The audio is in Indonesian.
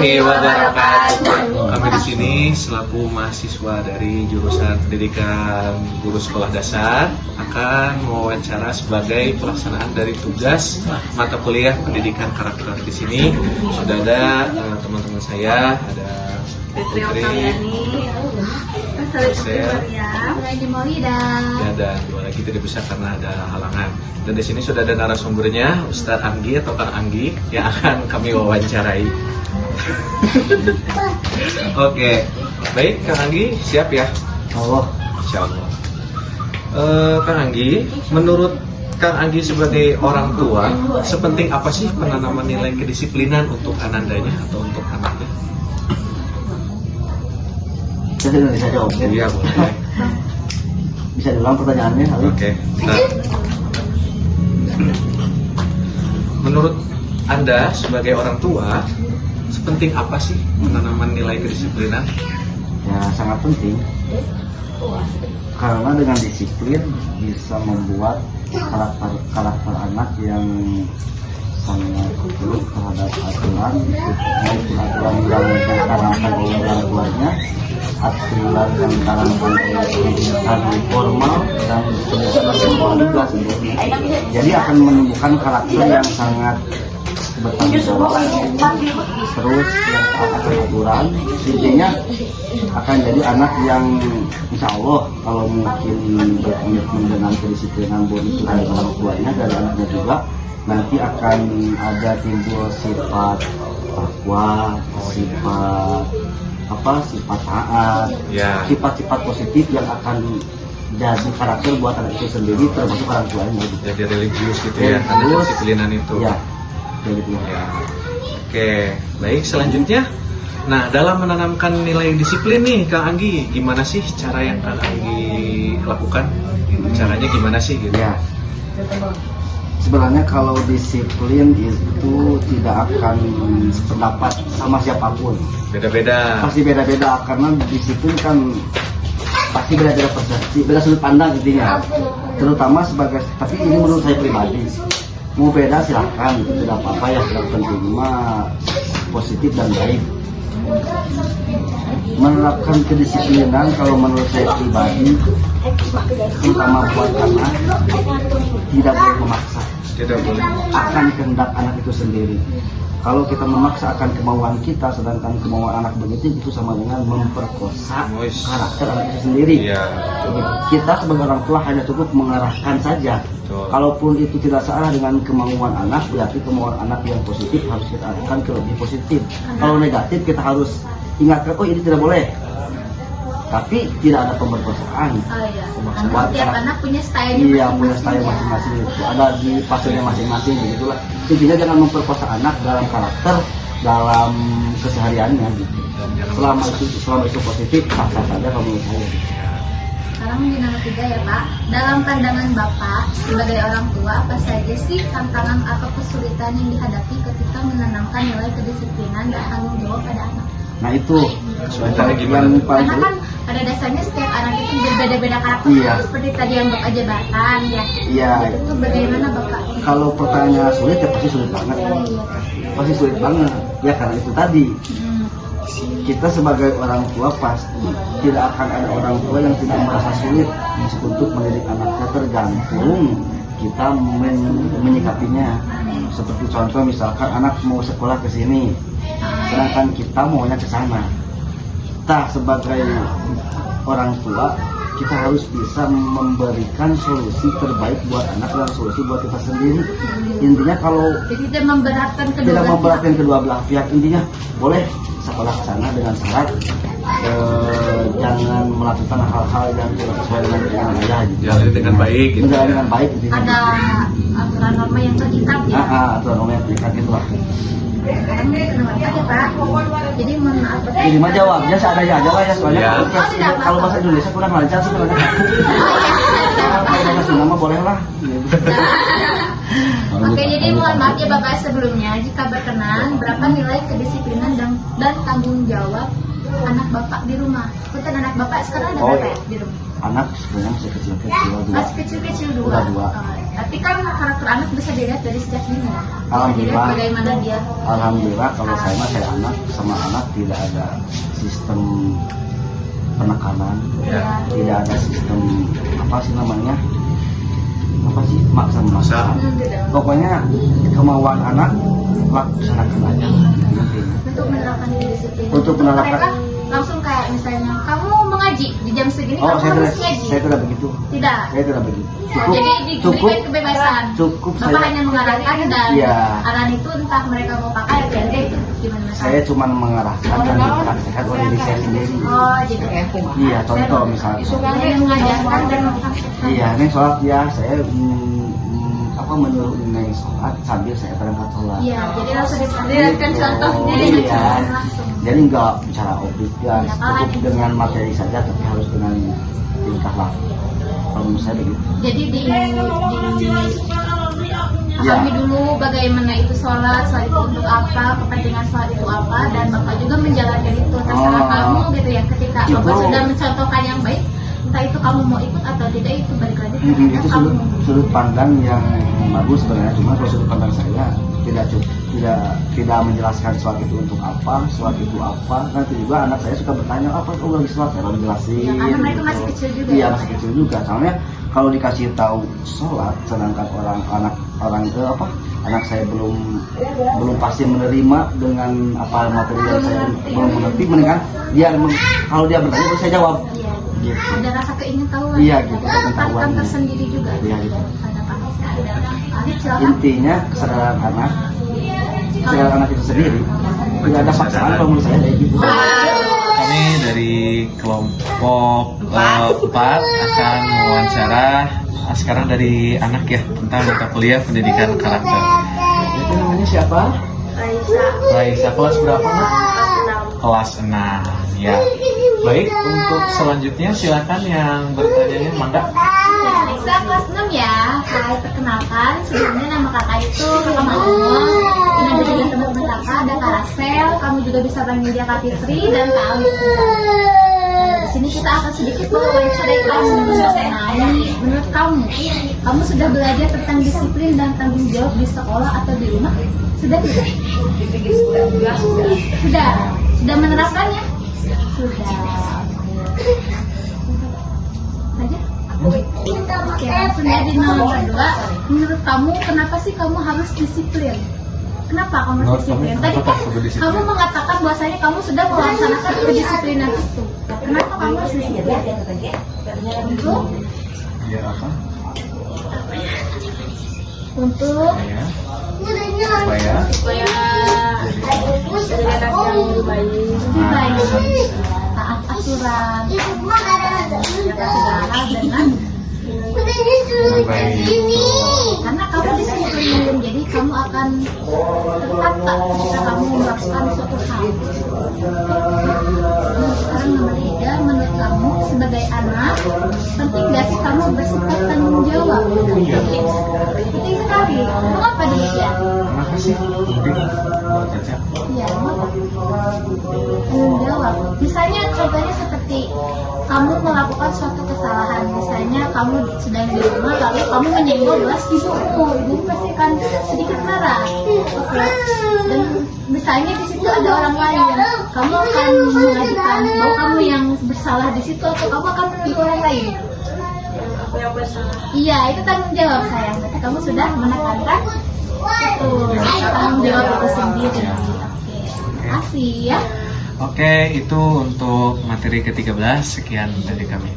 warahmatullahi wabarakatuh. Kami di sini selaku mahasiswa dari jurusan pendidikan guru sekolah dasar akan mewawancara sebagai pelaksanaan dari tugas mata kuliah pendidikan karakter. Di sini sudah ada teman-teman saya, ada Putri, dan dua lagi tidak bisa karena ada halangan. Dan di sini sudah ada narasumbernya, Ustadz Anggi atau Kang Anggi yang akan kami wawancarai. Oke, baik Kang Anggi, siap ya? Allah, Insya Allah. Kang Anggi, menurut Kang Anggi sebagai orang tua, sepenting apa sih penanaman nilai kedisiplinan untuk anandanya atau untuk anaknya? bisa jawab ya? Iya, boleh. Bisa diulang pertanyaannya? Oke. Nah, menurut Anda sebagai orang tua, sepenting apa sih penanaman nilai kedisiplinan? Ya sangat penting. Karena dengan disiplin bisa membuat karakter anak yang sangat patuh terhadap aturan, maupun aturan yang ditanamkan oleh orang tuanya, aturan yang ditanamkan oleh pendidikan formal dan pendidikan formal juga sebenarnya. Jadi akan menumbuhkan karakter yang sangat bertanggung jawab, terus yang taat akan aturan. Intinya akan jadi anak yang insya Allah kalau mungkin berkomitmen dengan kedisiplinan itu dari orang tuanya, dari anaknya juga, nanti akan ada timbul sifat takwa, sifat taat, sifat-sifat positif yang akan jadi karakter buat anak itu sendiri, termasuk orang tuanya. Jadi religius gitu ya, karena kedisiplinan itu. Ya, jadi ya. Oke, baik selanjutnya. Nah, dalam menanamkan nilai disiplin nih Kang Anggi, gimana sih cara yang Kang Anggi lakukan? Caranya gimana sih gitu? Ya. Sebenarnya kalau disiplin itu tidak akan sependapat sama siapapun. Beda-beda. Pasti beda-beda karena disiplin kan pasti beda-beda persepsi, beda sudut pandang intinya. Terutama sebagai, tapi ini menurut saya pribadi. Mau beda silahkan, tidak apa-apa ya, yang penting mah positif dan baik. Menerapkan kedisiplinan kalau menurut saya pribadi, terutama buat anak, tidak boleh memaksa. Tidak boleh. Akan kehendak anak itu sendiri. Kalau kita memaksa akan kemauan kita, sedangkan kemauan anak begitu itu sama dengan memperkosa karakter anak itu sendiri. Iya. Kita sebagai orang tua hanya cukup mengarahkan saja. Betul. Kalaupun itu tidak salah dengan kemauan anak, berarti kemauan anak yang positif harus kita arahkan ke lebih positif. Kalau negatif kita harus ingatkan, oh ini tidak boleh. Tapi tidak ada pemerkosaan. Oh iya. Karena tiap anak punya style. Iya, punya style masing-masing itu. Ada di fasenya masing-masing begitulah. Intinya jangan memperkosa anak dalam karakter, dalam kesehariannya gitu. Selama itu positif, sah-sah saja kalau menurut saya. Sekarang di nomor 3 ya Pak. Dalam pandangan Bapak sebagai orang tua, apa saja sih tantangan atau kesulitan yang dihadapi ketika menanamkan nilai kedisiplinan dan tanggung jawab pada anak? Nah itu Kesulitannya gimana? Karena kan pada dasarnya setiap anak itu berbeda-beda karakter. Iya. Seperti tadi yang Bapak jabatan ya. Iya. Itu bagaimana Bapak? Kalau pertanyaan sulit ya pasti sulit banget. Pasti sulit banget. Ya karena itu tadi. Kita sebagai orang tua pasti tidak akan ada orang tua yang tidak merasa sulit untuk mendidik anaknya, tergantung kita menyikapinya. Seperti contoh misalkan anak mau sekolah ke sini, sedangkan kita maunya ke sana. Kita sebagai orang tua kita harus bisa memberikan solusi terbaik buat anak dan solusi buat kita sendiri. Intinya kalau Jadi tidak memberatkan kedua belah pihak, intinya boleh sekolah ke sana dengan syarat jangan melakukan hal-hal yang tidak sesuai dengan keinginan ayah gitu. Jalani dengan baik gitu. Menjalani dengan baik gitu. ada aturan norma yang terikat ya. Aturan norma yang terikat gitu lah. Sekarang ini nomor 4 ya Pak. Jadi mohon maaf Pak. Ini mah jawabnya seadanya aja lah ya, soalnya Ya. kalau bahasa Indonesia kurang lancar sebenarnya. Kalau bahasa Sunda mah boleh lah. Oke, jadi mohon maaf ya Bapak sebelumnya, jika berkenan berapa nilai kedisiplinan dan tanggung jawab anak Bapak di rumah? Bukan anak Bapak sekarang ada berapa ya di rumah? Anak sebenarnya masih kecil-kecil, Masih kecil-kecil dua. Udah dua. Tapi kan karakter anak bisa dilihat dari sejak dini ya. Alhamdulillah. Bagaimana dia? Alhamdulillah kalau saya mah saya anak sama tidak ada sistem penekanan, Ya. tidak ada sistem apa sih namanya, maksa. Pokoknya kemauan anak laksanakan aja. Untuk menerapkan disiplin. Untuk menerapkan- Mereka langsung kayak misalnya kamu mengaji di jam segini Oh, kamu harus ngaji. saya tidak begitu. Tidak. Saya tidak begitu. Jadi diberikan kebebasan. Cukup Bapak saya. hanya mengarahkan dan Iya. arahan itu entah mereka mau pakai atau tidak itu gimana Mas? Saya cuma mengarahkan dan mempraktekkan oleh diri saya sendiri. Oh, jadi Iya, contoh misalnya. Saya mengajarkan dan mempraktekkan. Iya, ini sholat ya, saya menyuruh neng sholat sambil saya berangkat sholat. Iya, jadi langsung dilihatkan contohnya Iya. dengan langsung. Jadi nggak bicara objek ya, Iya, kalau cukup dengan materi saja, tapi harus dengan tingkah laku. Kalau menurut saya begitu. Jadi di Ya. kami dulu bagaimana itu sholat itu untuk apa, kepentingan sholat itu apa, dan Bapak juga menjalankan itu terserah Oh. kamu gitu ya. Ketika Itu- Bapak sudah mencontohkan yang baik, entah itu kamu mau ikut atau tidak itu balik lagi Itu kepada kamu. sudut pandang yang bagus sebenarnya, cuma kalau sudut pandang saya tidak menjelaskan sholat itu untuk apa, sholat itu apa. Nanti juga anak saya suka bertanya apa itu lagi sholat, saya menjelasin. Ya, karena mereka masih kecil juga Iya, ya. masih kecil juga. Soalnya kalau dikasih tahu sholat, sedangkan anak saya belum pasti menerima dengan apa materi yang saya belum mengerti, mendingan kalau dia bertanya terus saya jawab. Iya. Gitu. Ada rasa keingin tahu. Iya, gitu, keingin tahuan. Kan tersendiri juga. Iya, gitu. Ada Pak. Arif silakan. Intinya kesadaran anak itu sendiri, tidak ada paksaan kalau menurut saya kayak gitu. Kami dari kelompok 4 akan mewawancara sekarang dari anak ya tentang mata kuliah pendidikan karakter. Itu namanya siapa? Raisa. Kelas berapa Mbak? Kelas 6 ya. Baik, untuk selanjutnya silakan yang bertanya Mangga. Raisa kelas 6 ya. Hai, perkenalkan sebelumnya nama kakak itu Kakak Mangun. Ini ada juga teman-teman kakak, ada Kak Rasel. Kamu juga bisa panggil dia Kak Fitri dan Kak Alif. Di sini kita akan sedikit mewawancarai kamu. Menurut kamu sudah belajar tentang disiplin dan tanggung jawab di sekolah atau di rumah? Sudah tidak? Sudah menerapkannya? Sudah. Saja? Oke, langsung ya di nomor 2. Menurut kamu, kenapa sih kamu harus disiplin? Kenapa kamu harus disiplin? Tadi kan kamu mengatakan bahwasanya kamu sudah melaksanakan kedisiplinan itu. Kenapa kamu harus disiplin? Untuk Ya apa? untuk Supaya supaya jadi anak yang lebih baik, taat aturan, segala dengan baik. karena kamu disiplin, jadi kamu akan tertata ketika kamu melakukan suatu hal. Sekarang nomor 3, menurut kamu sebagai anak penting gak sih kamu bersikap tanggung jawab? Penting sekali. Mengapa demikian? Kenapa sih? Penting buat Caca. Iya, mengapa? Tanggung jawab. Misalnya contohnya seperti kamu melakukan suatu kesalahan, misalnya kamu sedang di rumah lalu kamu menyenggol gelas ibumu, ibu pasti akan sedikit marah. Oke. Dan misalnya di situ ada orang lain, kamu akan mengajukan bahwa kamu yang bersalah di situ atau kamu akan menuduh orang lain? Iya, itu tanggung jawab sayang. Berarti kamu sudah menekankan itu tanggung jawab itu sendiri. Oke, terima kasih ya. Oke, itu untuk materi ke-13. Sekian dari kami.